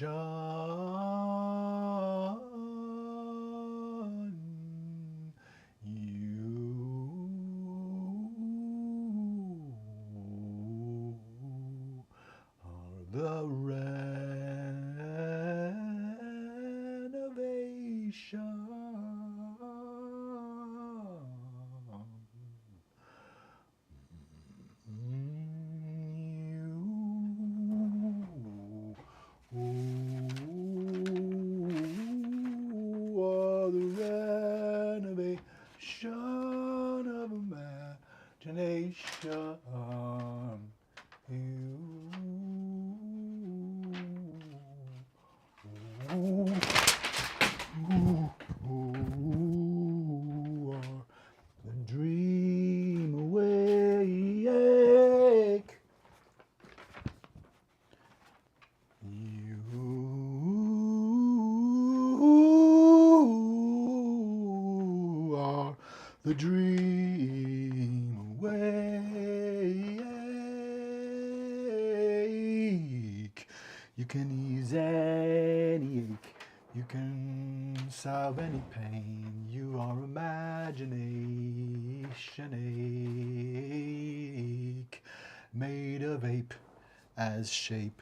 are the renovation. You are the renovation of imagination. You are the dream awake. You are the dream awake. You can ease any ache. You can solve any pain. You are imagination ache, made of ape as shape.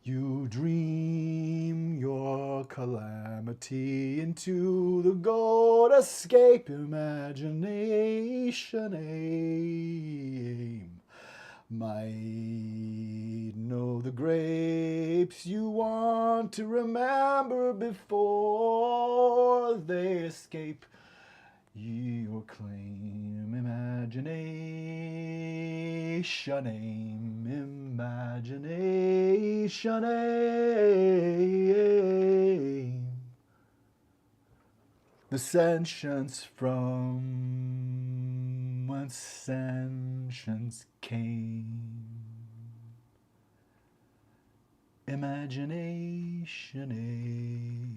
You dream your calamity into the gold escape. Imagination aim might know the grapes you want to remember before they escape your claim. Imagination aim, imagination aim. The sentience from whence sentience came. Imagination aim.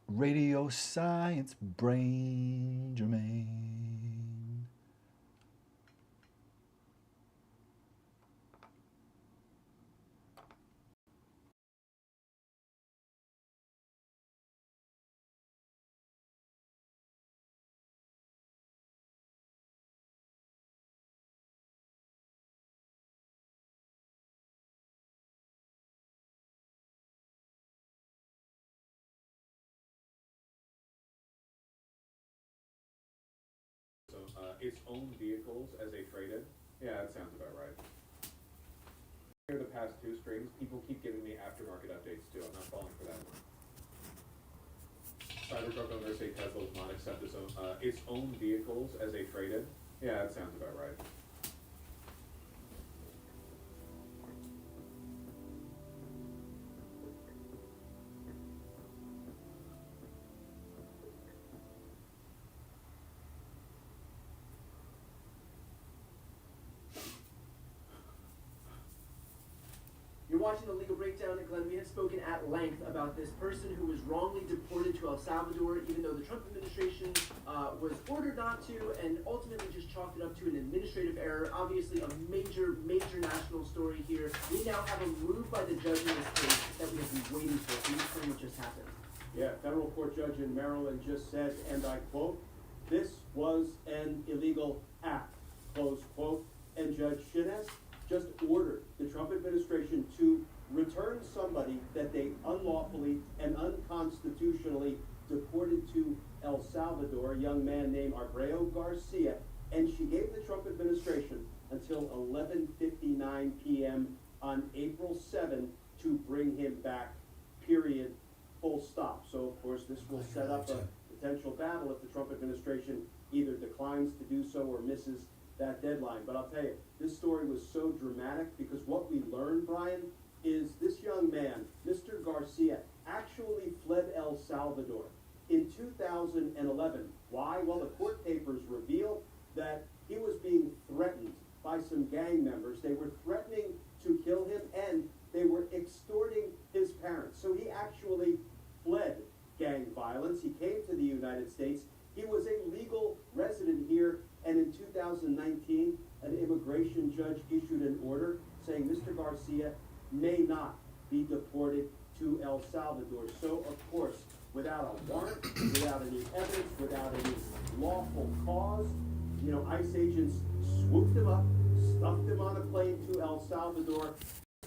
Radio science brain germane. Its own vehicles as a trade-in? Yeah, that sounds about right. Here the past two streams, people keep giving me aftermarket updates too. I'm not falling for that one. Cybertruck owners say Tesla will not accept its own vehicles as a trade-in? Yeah, that sounds about right. Watching the legal breakdown, Glenn, we had spoken at length about this person who was wrongly deported to El Salvador, even though the Trump administration was ordered not to, and ultimately just chalked it up to an administrative error. Obviously, a major, major national story here. We now have a move by the judge in this case that we have been waiting for. Can you explain what just happened? Yeah, federal court judge in Maryland just said, and I quote, "This was an illegal act," close quote. And Judge Shines just ordered the Trump administration to return somebody that they unlawfully and unconstitutionally deported to El Salvador, a young man named Abreu Garcia, and she gave the Trump administration until 11:59 p.m. on April 7 to bring him back, period, full stop. So, of course, this will set up a potential battle if the Trump administration either declines to do so or misses that deadline. But I'll tell you, this story was so dramatic because what we learned, Brian, is this young man, Mr. Garcia, actually fled El Salvador in 2011. Why? Well, the court papers reveal that he was being threatened by some gang members. They were threatening to kill him, and they were extorting his parents. So he actually fled gang violence. He came to the United States. He was a legal resident here, and in 2009, 2019, an immigration judge issued an order saying Mr. Garcia may not be deported to El Salvador. So, of course, without a warrant, without any evidence, without any lawful cause, ICE agents swooped him up, stuffed him on a plane to El Salvador.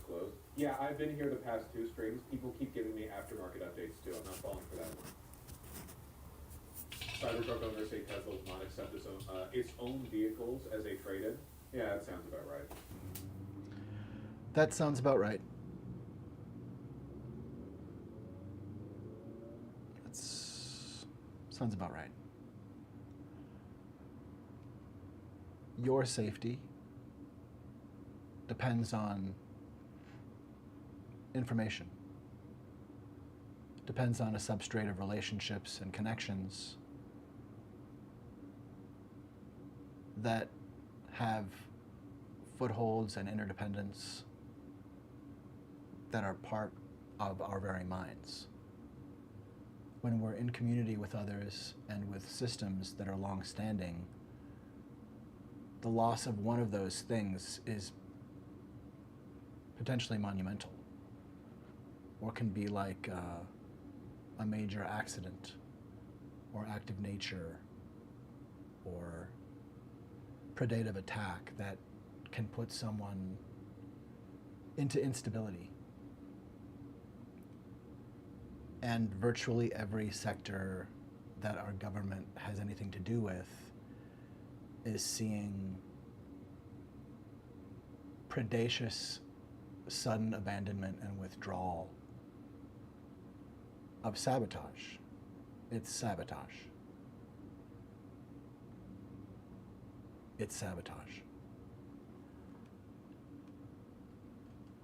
Closed. Yeah, I've been here the past two streams. People keep giving me aftermarket updates too. I'm not falling for that one. Cybertruck owner say Tesla will not accept its own vehicles as a trade-in. Yeah, that sounds about right. That sounds about right. Sounds about right. Your safety depends on information. Depends on a substrate of relationships and connections that have footholds and interdependence that are part of our very minds. When we're in community with others and with systems that are long-standing, the loss of one of those things is potentially monumental, or can be like a major accident, or act of nature, or predative attack that can put someone into instability. And virtually every sector that our government has anything to do with is seeing predacious, sudden abandonment and withdrawal of sabotage. It's sabotage. It's sabotage.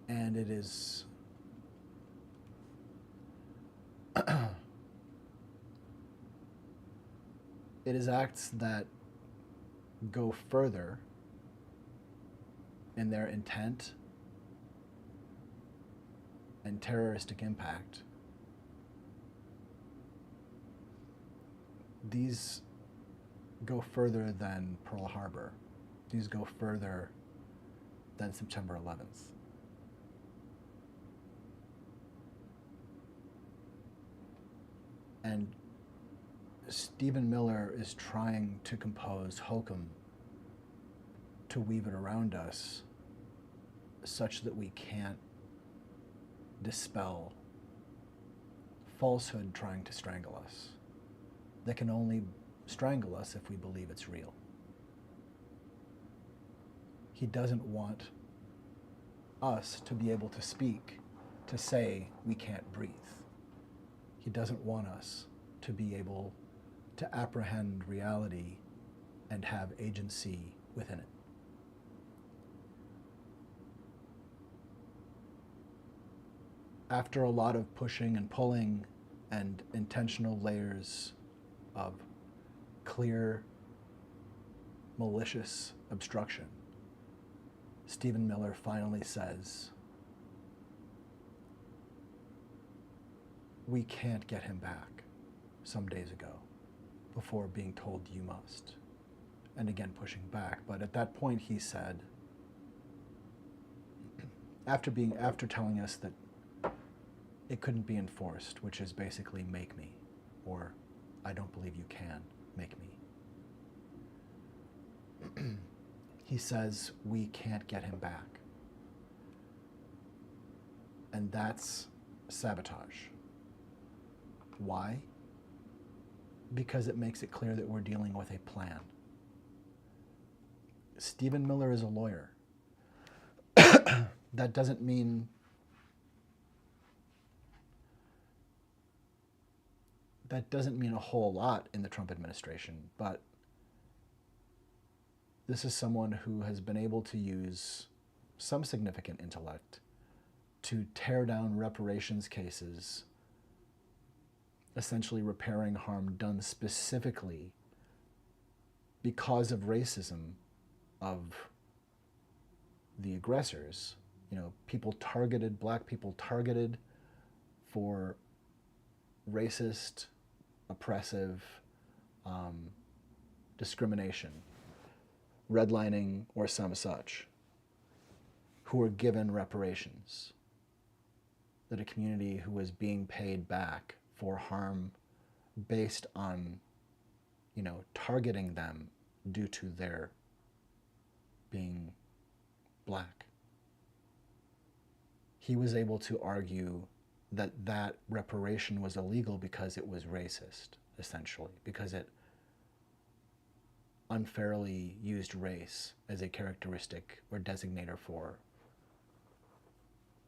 And it is it is acts that go further in their intent and terroristic impact. These go further than Pearl Harbor. These go further than September 11th. And Stephen Miller is trying to compose hokum to weave it around us such that we can't dispel falsehood trying to strangle us. That can only strangle us if we believe it's real. He doesn't want us to be able to speak, to say we can't breathe. He doesn't want us to be able to apprehend reality and have agency within it. After a lot of pushing and pulling and intentional layers of clear, malicious obstruction, Stephen Miller finally says, we can't get him back some days ago before being told you must. And again, pushing back. But at that point he said, after telling us that it couldn't be enforced, which is basically make me, or I don't believe you can make me. He says, we can't get him back. And that's sabotage. Why? Because it makes it clear that we're dealing with a plan. Stephen Miller is a lawyer. That doesn't mean a whole lot in the Trump administration, but this is someone who has been able to use some significant intellect to tear down reparations cases, essentially repairing harm done specifically because of racism of the aggressors. You know, people targeted, black people targeted for racist, oppressive discrimination. redlining, or some such, who were given reparations, that a community who was being paid back for harm based on, targeting them due to their being black. He was able to argue that that reparation was illegal because it was racist, essentially, because it unfairly used race as a characteristic or designator for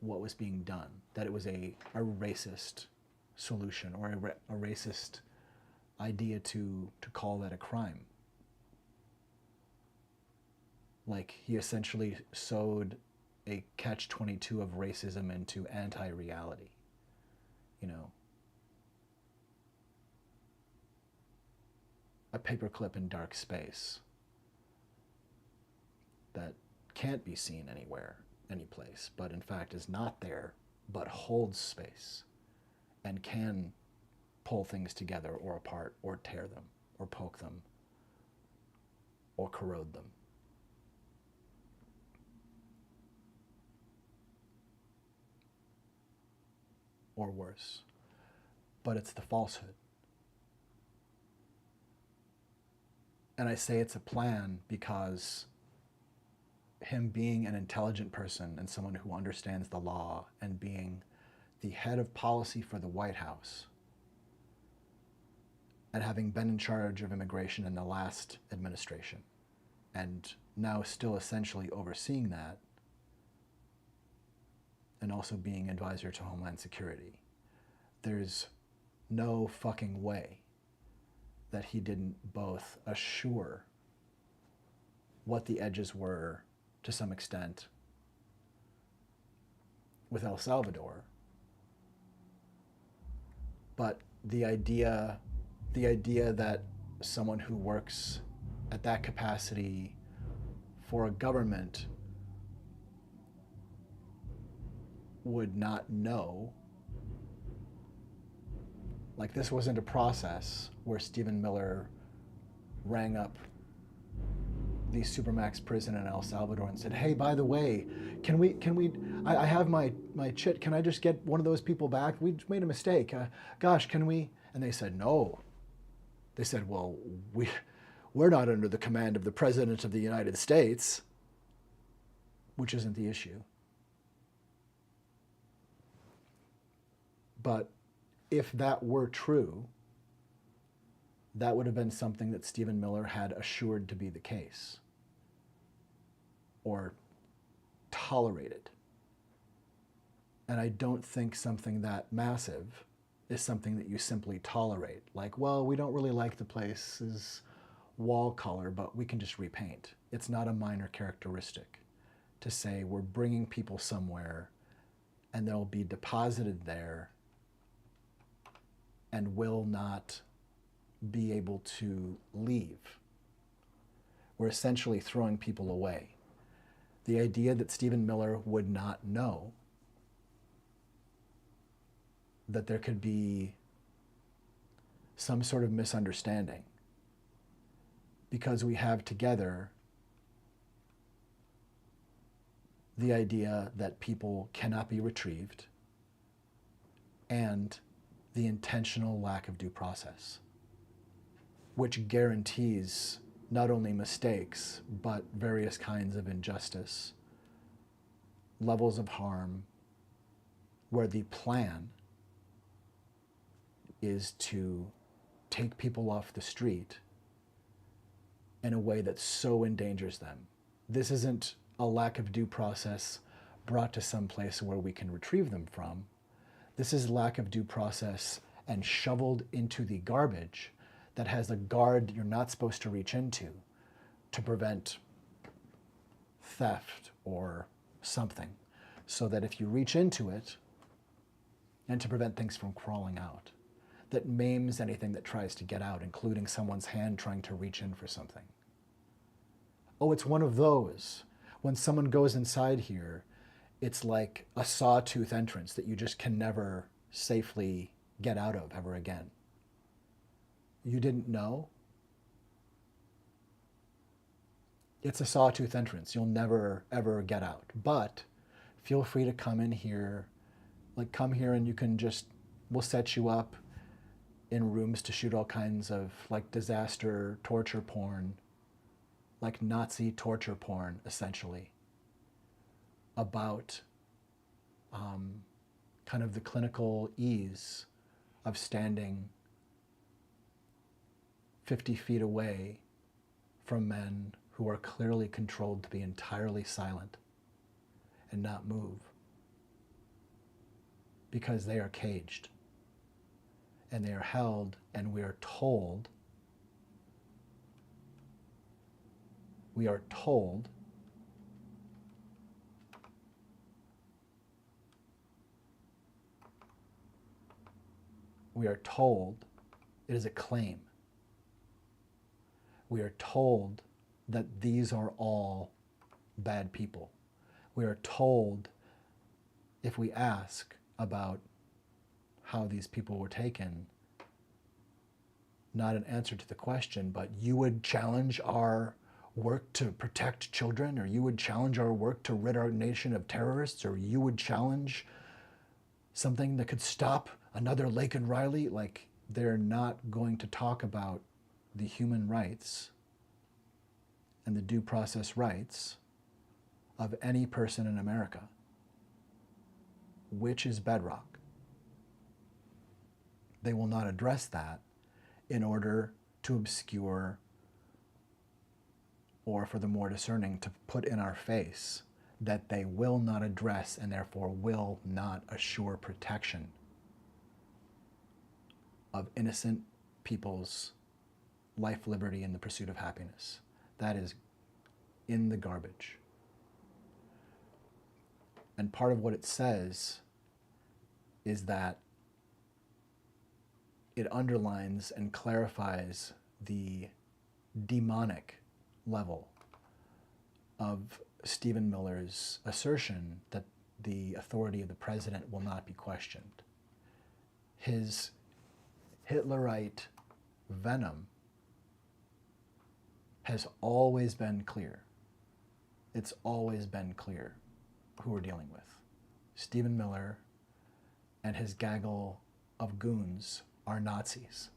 what was being done, that it was a racist solution or a racist idea to call that a crime. Like, he essentially sowed a catch-22 of racism into anti-reality, a paperclip in dark space that can't be seen anywhere, any place, but in fact is not there, but holds space and can pull things together or apart or tear them or poke them or corrode them. Or worse. But it's the falsehood. And I say it's a plan because him being an intelligent person and someone who understands the law and being the head of policy for the White House and having been in charge of immigration in the last administration and now still essentially overseeing that and also being advisor to Homeland Security, there's no fucking way that he didn't both assure what the edges were to some extent with El Salvador, but the idea that someone who works at that capacity for a government would not know. Like, this wasn't a process where Stephen Miller rang up the Supermax prison in El Salvador and said, hey, by the way, I have my chit, can I just get one of those people back? We made a mistake. Gosh, can we? And they said, no. They said, well, we're not under the command of the President of the United States, which isn't the issue. But if that were true, that would have been something that Stephen Miller had assured to be the case or tolerated. And I don't think something that massive is something that you simply tolerate. Like, well, we don't really like the place's wall color, but we can just repaint. It's not a minor characteristic to say we're bringing people somewhere and they'll be deposited there and will not be able to leave. We're essentially throwing people away. The idea that Stephen Miller would not know that there could be some sort of misunderstanding because we have together the idea that people cannot be retrieved and the intentional lack of due process, which guarantees not only mistakes, but various kinds of injustice, levels of harm, where the plan is to take people off the street in a way that so endangers them. This isn't a lack of due process brought to some place where we can retrieve them from. This is lack of due process and shoveled into the garbage that has a guard you're not supposed to reach into to prevent theft or something, so that if you reach into it, and to prevent things from crawling out, that maims anything that tries to get out, including someone's hand trying to reach in for something. Oh, it's one of those. When someone goes inside here, it's like a sawtooth entrance that you just can never safely get out of ever again. You didn't know? it's a sawtooth entrance. You'll never, ever get out. But feel free to come in here. Like, come here and you can just, we'll set you up in rooms to shoot all kinds of, like, disaster torture porn, like Nazi torture porn, essentially, about kind of the clinical ease of standing 50 feet away from men who are clearly controlled to be entirely silent and not move because they are caged and they are held, and we are told we are told it is a claim. We are told that these are all bad people. We are told, if we ask about how these people were taken, not an answer to the question, but you would challenge our work to protect children, or you would challenge our work to rid our nation of terrorists, or you would challenge something that could stop another Laken Riley. Like, they're not going to talk about the human rights and the due process rights of any person in America, which is bedrock. They will not address that in order to obscure, or for the more discerning, to put in our face that they will not address and therefore will not assure protection of innocent people's life, liberty, and the pursuit of happiness. That is in the garbage. And part of what it says is that it underlines and clarifies the demonic level of Stephen Miller's assertion that the authority of the president will not be questioned. His Hitlerite venom has always been clear. It's always been clear who we're dealing with. Stephen Miller and his gaggle of goons are Nazis.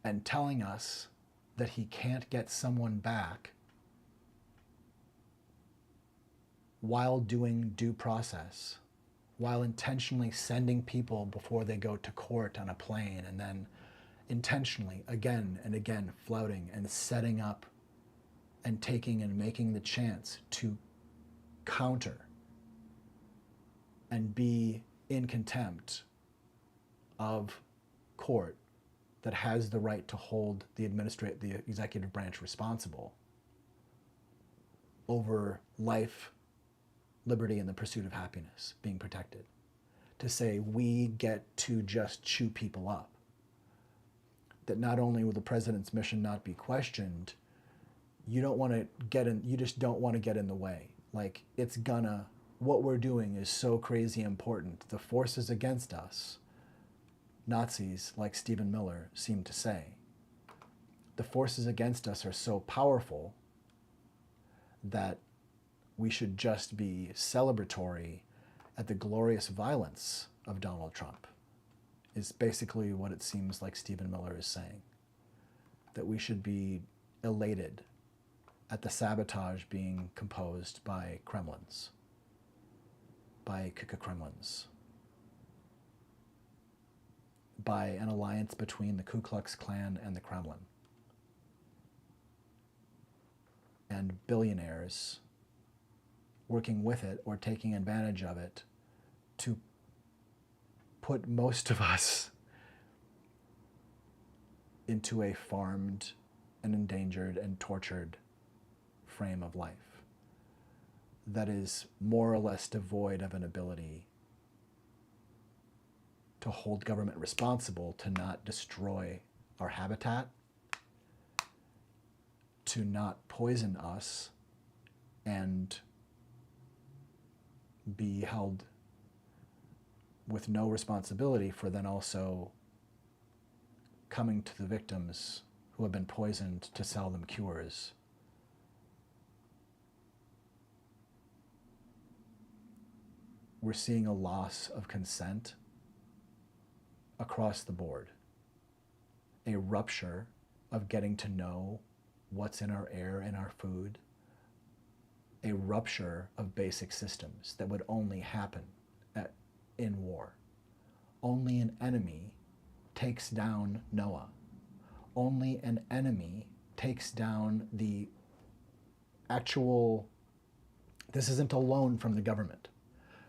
And telling us that he can't get someone back while doing due process, while intentionally sending people before they go to court on a plane, and then intentionally again and again flouting and setting up and taking and making the chance to counter and be in contempt of court that has the right to hold the executive branch responsible over life, liberty, and the pursuit of happiness being protected. To say we get to just chew people up. That not only will the president's mission not be questioned, you just don't want to get in the way. Like, what we're doing is so crazy important. The forces against us, Nazis like Stephen Miller seem to say, the forces against us are so powerful that we should just be celebratory at the glorious violence of Donald Trump, is basically what it seems like Stephen Miller is saying. That we should be elated at the sabotage being composed by Kremlins, by Kremlins, by an alliance between the Ku Klux Klan and the Kremlin, and billionaires working with it or taking advantage of it to put most of us into a farmed and endangered and tortured frame of life that is more or less devoid of an ability to hold government responsible to not destroy our habitat, to not poison us, and be held with no responsibility for then also coming to the victims who have been poisoned to sell them cures. We're seeing a loss of consent across the board, a rupture of getting to know what's in our air and our food, a rupture of basic systems that would only happen in war. Only an enemy takes down Noah. Only an enemy takes down the actual, this isn't a loan from the government.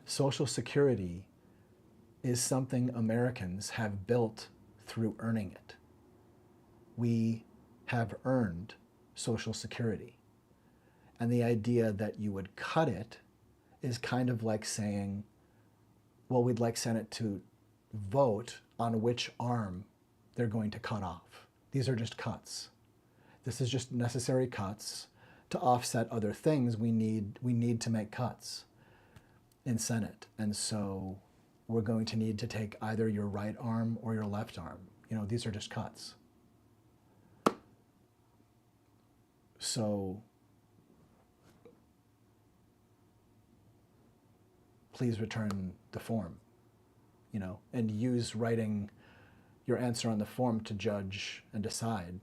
Social Security is something Americans have built through earning it. We have earned Social Security. And the idea that you would cut it is kind of like saying, well, we'd like Senate to vote on which arm they're going to cut off. These are just cuts. This is just necessary cuts to offset other things. We need to make cuts in Senate. And so we're going to need to take either your right arm or your left arm. You know, these are just cuts. So please return the form, you know, and use writing your answer on the form to judge and decide,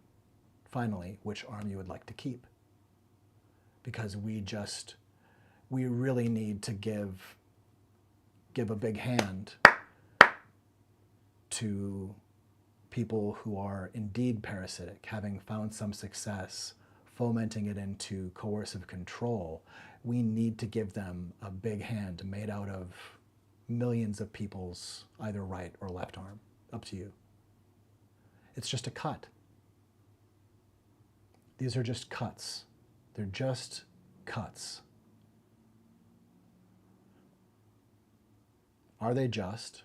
finally, which arm you would like to keep. Because we really need to give a big hand to people who are indeed parasitic, having found some success, fomenting it into coercive control. We need to give them a big hand made out of millions of people's either right or left arm. Up to you. It's just a cut. These are just cuts. They're just cuts. Are they just?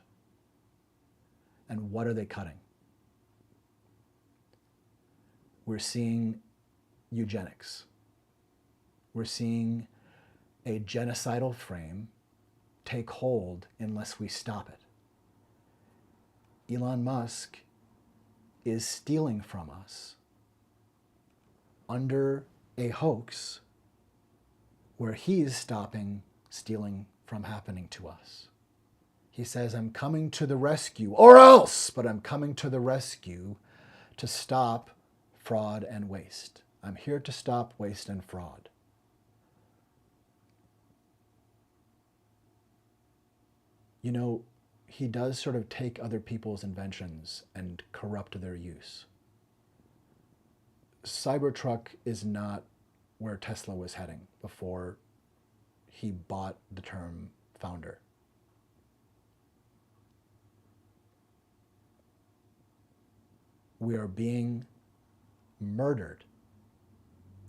And what are they cutting? We're seeing eugenics. We're seeing a genocidal frame take hold unless we stop it. Elon Musk is stealing from us under a hoax where he's stopping stealing from happening to us. He says, I'm coming to the rescue, or else, but I'm coming to the rescue to stop fraud and waste. I'm here to stop waste and fraud. You know, he does sort of take other people's inventions and corrupt their use. Cybertruck is not where Tesla was heading before he bought the term founder. We are being murdered.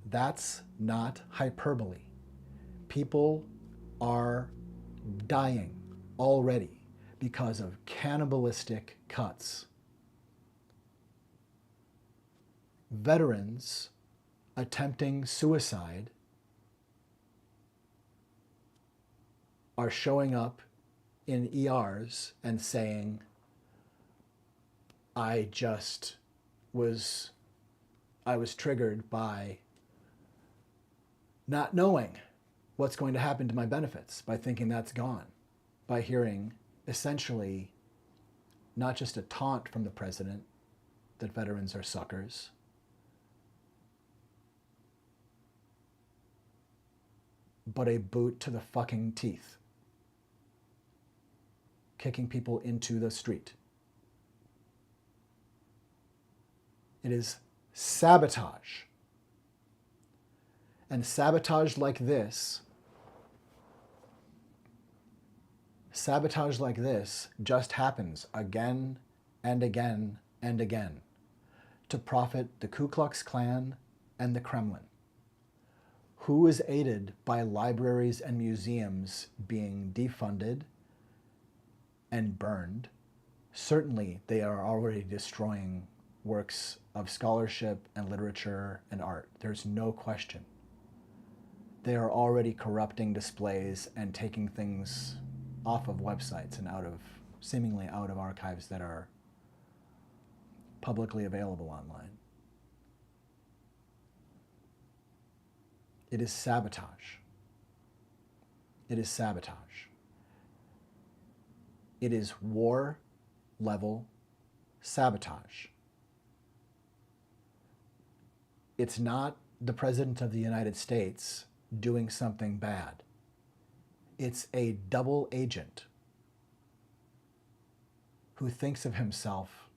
That's not hyperbole. People are dying already because of cannibalistic cuts. Veterans attempting suicide are showing up in ERs and saying, I was triggered by not knowing what's going to happen to my benefits, by thinking that's gone, by hearing essentially not just a taunt from the president that veterans are suckers, but a boot to the fucking teeth, kicking people into the street. It is sabotage. And sabotage like this just happens again and again and again to profit the Ku Klux Klan and the Kremlin. Who is aided by libraries and museums being defunded and burned? Certainly they are already destroying works of scholarship and literature and art. There's no question. They are already corrupting displays and taking things off of websites and seemingly out of archives that are publicly available online. It is sabotage. It is sabotage. It is war-level sabotage. It's not the President of the United States doing something bad. It's a double agent who thinks of himself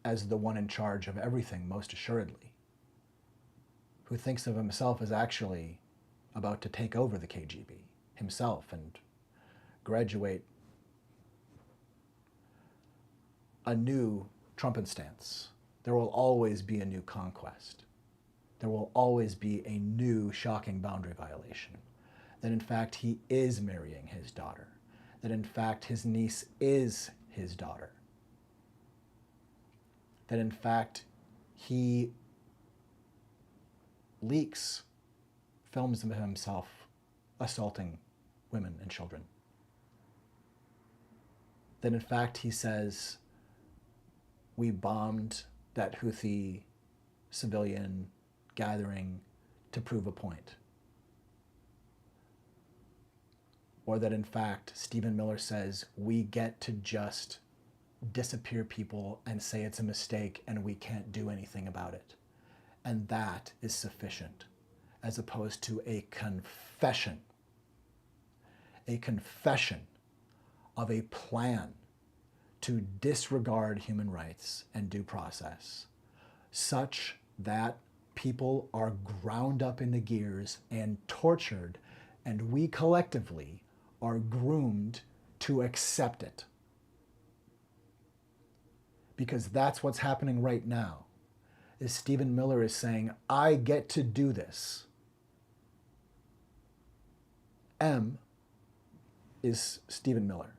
as the one in charge of everything, most assuredly, who thinks of himself as actually about to take over the KGB himself and graduate a new Trumpenstance. There will always be a new conquest. There will always be a new shocking boundary violation. That in fact he is marrying his daughter. That in fact his niece is his daughter. That in fact he leaks films of himself assaulting women and children. That in fact he says, we bombed that Houthi civilian gathering to prove a point. Or that in fact Stephen Miller says, we get to just disappear people and say it's a mistake and we can't do anything about it. And that is sufficient, as opposed to a confession of a plan to disregard human rights and due process, such that people are ground up in the gears and tortured, and we collectively are groomed to accept it. Because that's what's happening right now, is Stephen Miller is saying, I get to do this. M is Stephen Miller.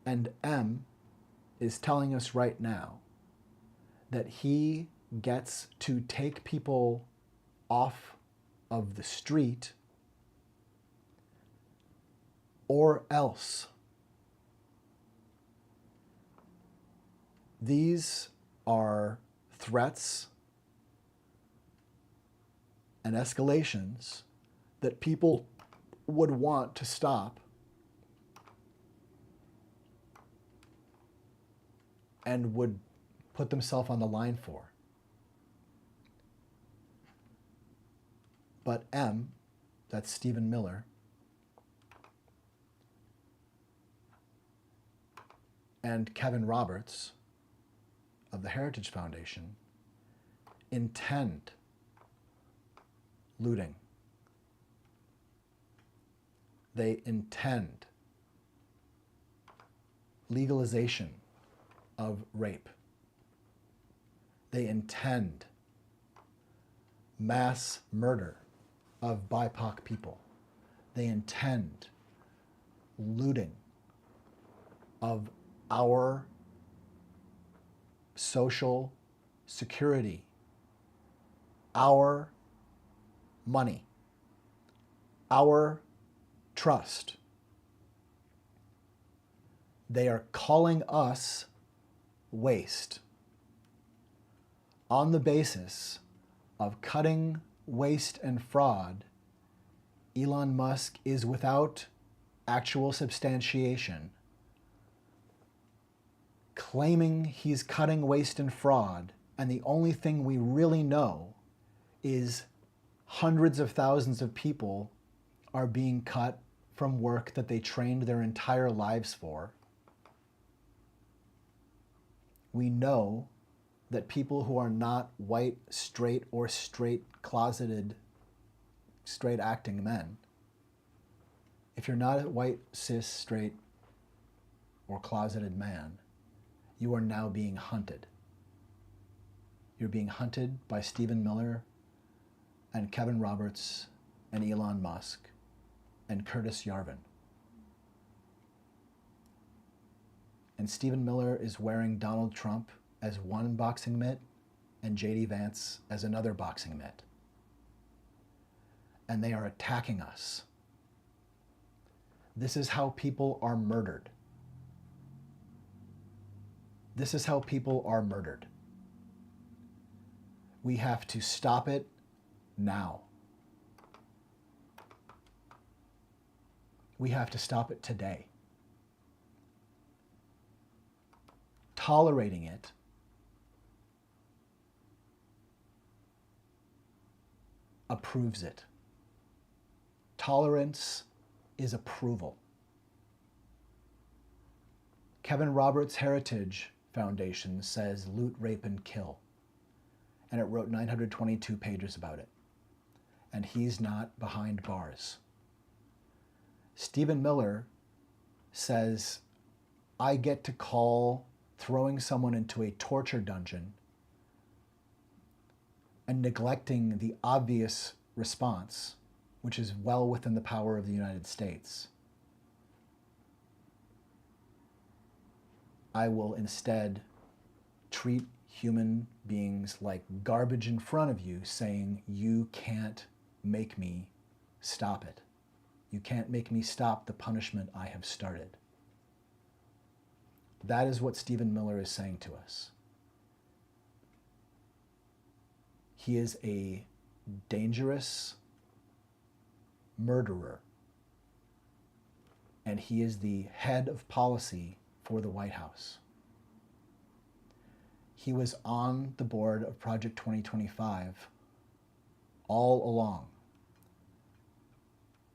And M is telling us right now that he gets to take people off of the street, or else. These are threats and escalations that people would want to stop and would put themselves on the line for. But M, that's Stephen Miller, and Kevin Roberts of the Heritage Foundation intend looting. They intend legalization of rape. They intend mass murder of BIPOC people. They intend looting of our social security, our money, our trust. They are calling us waste on the basis of cutting waste and fraud. Elon Musk is, without actual substantiation, claiming he's cutting waste and fraud, and the only thing we really know is hundreds of thousands of people are being cut from work that they trained their entire lives for. We know that people who are not white, straight, or straight closeted, straight acting men, if you're not a white, cis, straight, or closeted man, you are now being hunted. You're being hunted by Stephen Miller and Kevin Roberts and Elon Musk and Curtis Yarvin. And Stephen Miller is wearing Donald Trump as one boxing mitt and J.D. Vance as another boxing mitt. And they are attacking us. This is how people are murdered. This is how people are murdered. We have to stop it now. We have to stop it today. Tolerating it approves it. Tolerance is approval. Kevin Roberts' Heritage Foundation says loot, rape, and kill. And it wrote 922 pages about it. And he's not behind bars. Stephen Miller says, I get to call throwing someone into a torture dungeon and neglecting the obvious response, which is well within the power of the United States. I will instead treat human beings like garbage in front of you, saying, you can't make me stop it. You can't make me stop the punishment I have started. That is what Stephen Miller is saying to us. He is a dangerous murderer, and he is the head of policy for the White House. He was on the board of Project 2025 all along,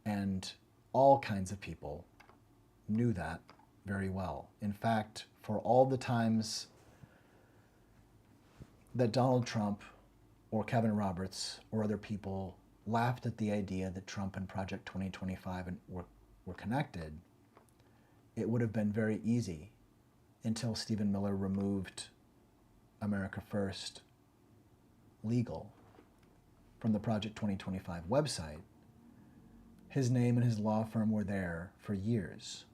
and all kinds of people knew that very well. In fact, for all the times that Donald Trump or Kevin Roberts or other people laughed at the idea that Trump and Project 2025 were connected, it would have been very easy until Stephen Miller removed America First Legal from the Project 2025 website. His name and his law firm were there for years.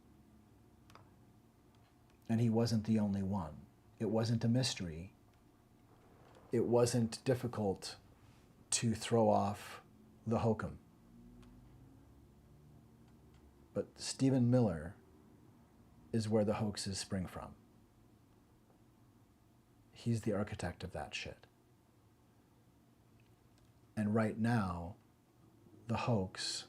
And he wasn't the only one. It wasn't a mystery. It wasn't difficult to throw off the hokum. But Stephen Miller is where the hoaxes spring from. He's the architect of that shit. And right now, the hoax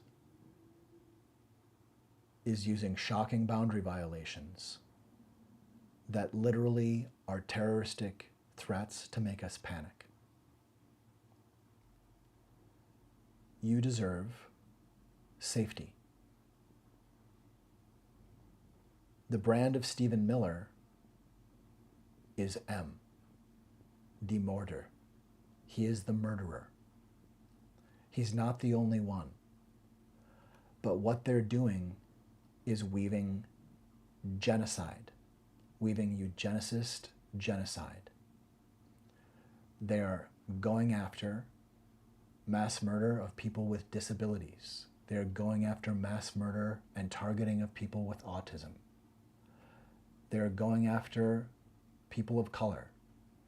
is using shocking boundary violations that literally are terroristic threats to make us panic. You deserve safety. The brand of Stephen Miller is M, the mortar. He is the murderer. He's not the only one. But what they're doing is weaving genocide, weaving eugenicist genocide. They are going after mass murder of people with disabilities. They're going after mass murder and targeting of people with autism. They're going after people of color.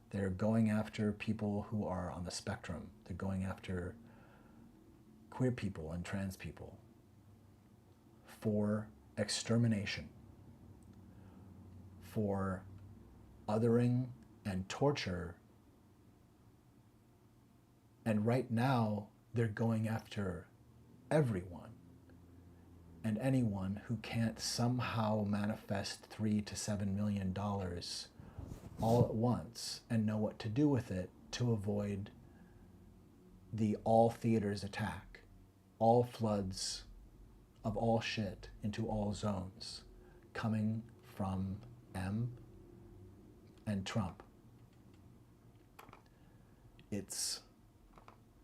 They're going after people who are on the spectrum. They're going after queer people and trans people for extermination, for othering and torture. And right now, they're going after everyone and anyone who can't somehow manifest $3 to $7 million all at once and know what to do with it to avoid the all theaters attack, all floods of all shit into all zones coming from M and Trump. It's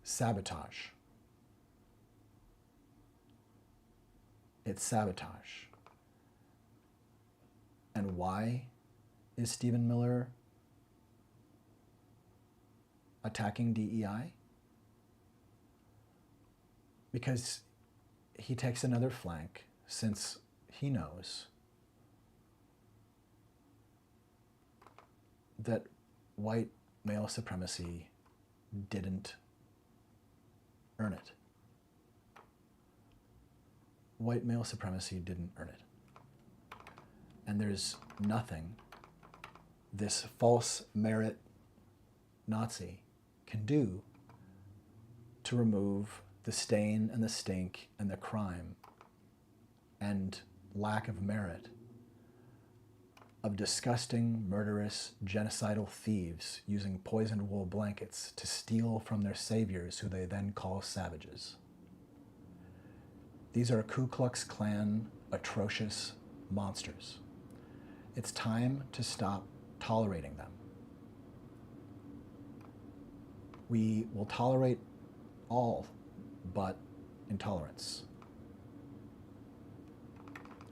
sabotage. It's sabotage. And why is Stephen Miller attacking DEI? Because he takes another flank, since he knows that white male supremacy didn't earn it. White male supremacy didn't earn it. And there's nothing this false merit Nazi can do to remove the stain and the stink and the crime and lack of merit of disgusting, murderous, genocidal thieves using poisoned wool blankets to steal from their saviors, who they then call savages. These are Ku Klux Klan atrocious monsters. It's time to stop tolerating them. We will tolerate all but intolerance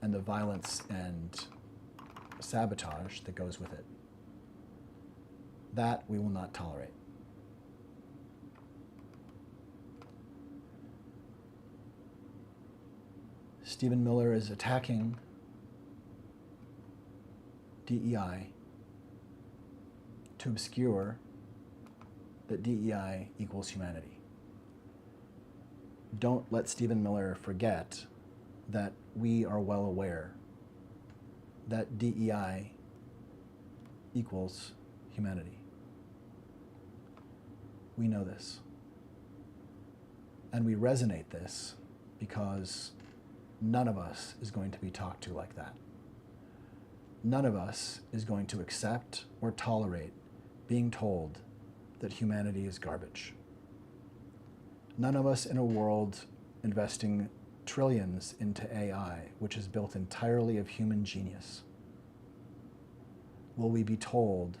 and the violence and sabotage that goes with it. That we will not tolerate. Stephen Miller is attacking DEI to obscure that DEI equals humanity. Don't let Stephen Miller forget that we are well aware that DEI equals humanity. We know this. And we resonate this because none of us is going to be talked to like that. None of us is going to accept or tolerate being told that humanity is garbage. None of us in a world investing trillions into AI, which is built entirely of human genius, will we be told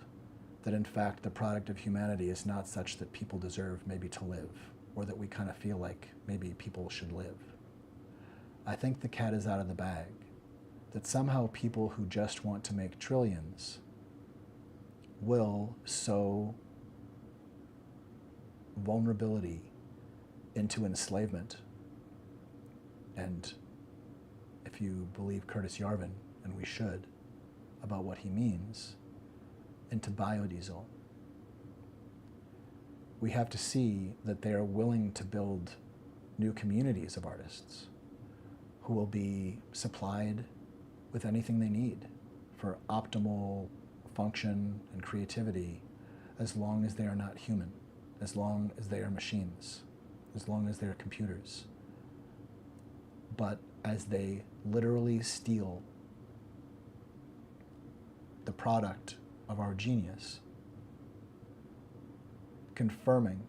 that in fact the product of humanity is not such that people deserve maybe to live, or that we kind of feel like maybe people should live. I think the cat is out of the bag, that somehow people who just want to make trillions will sow vulnerability into enslavement. And if you believe Curtis Yarvin, and we should, about what he means, into biodiesel. We have to see that they are willing to build new communities of artists who will be supplied with anything they need for optimal function and creativity, as long as they are not human, as long as they are machines, as long as they are computers. But as they literally steal the product of our genius, confirming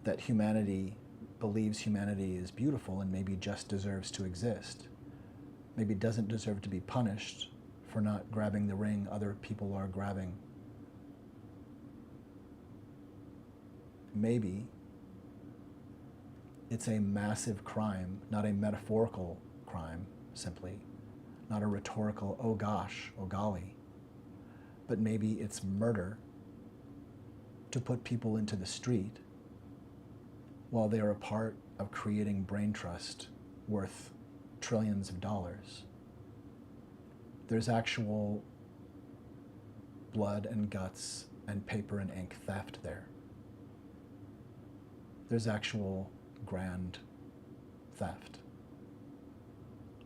that humanity believes humanity is beautiful and maybe just deserves to exist, maybe doesn't deserve to be punished for not grabbing the ring other people are grabbing. Maybe it's a massive crime, not a metaphorical crime, simply, not a rhetorical, oh gosh, oh golly, but maybe it's murder to put people into the street while they are a part of creating brain trust worth trillions of dollars. There's actual blood and guts and paper and ink theft there. There's actual grand theft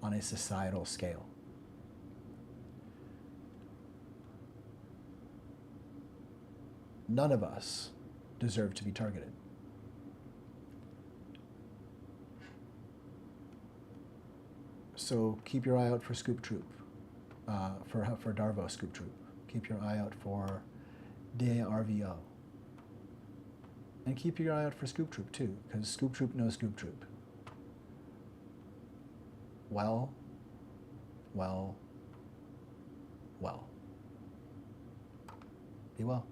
on a societal scale. None of us deserve to be targeted. So keep your eye out for Scoop Troop, for Darvo Scoop Troop. Keep your eye out for DARVO. And keep your eye out for Scoop Troop too, because Scoop Troop knows Scoop Troop. Well. Be well.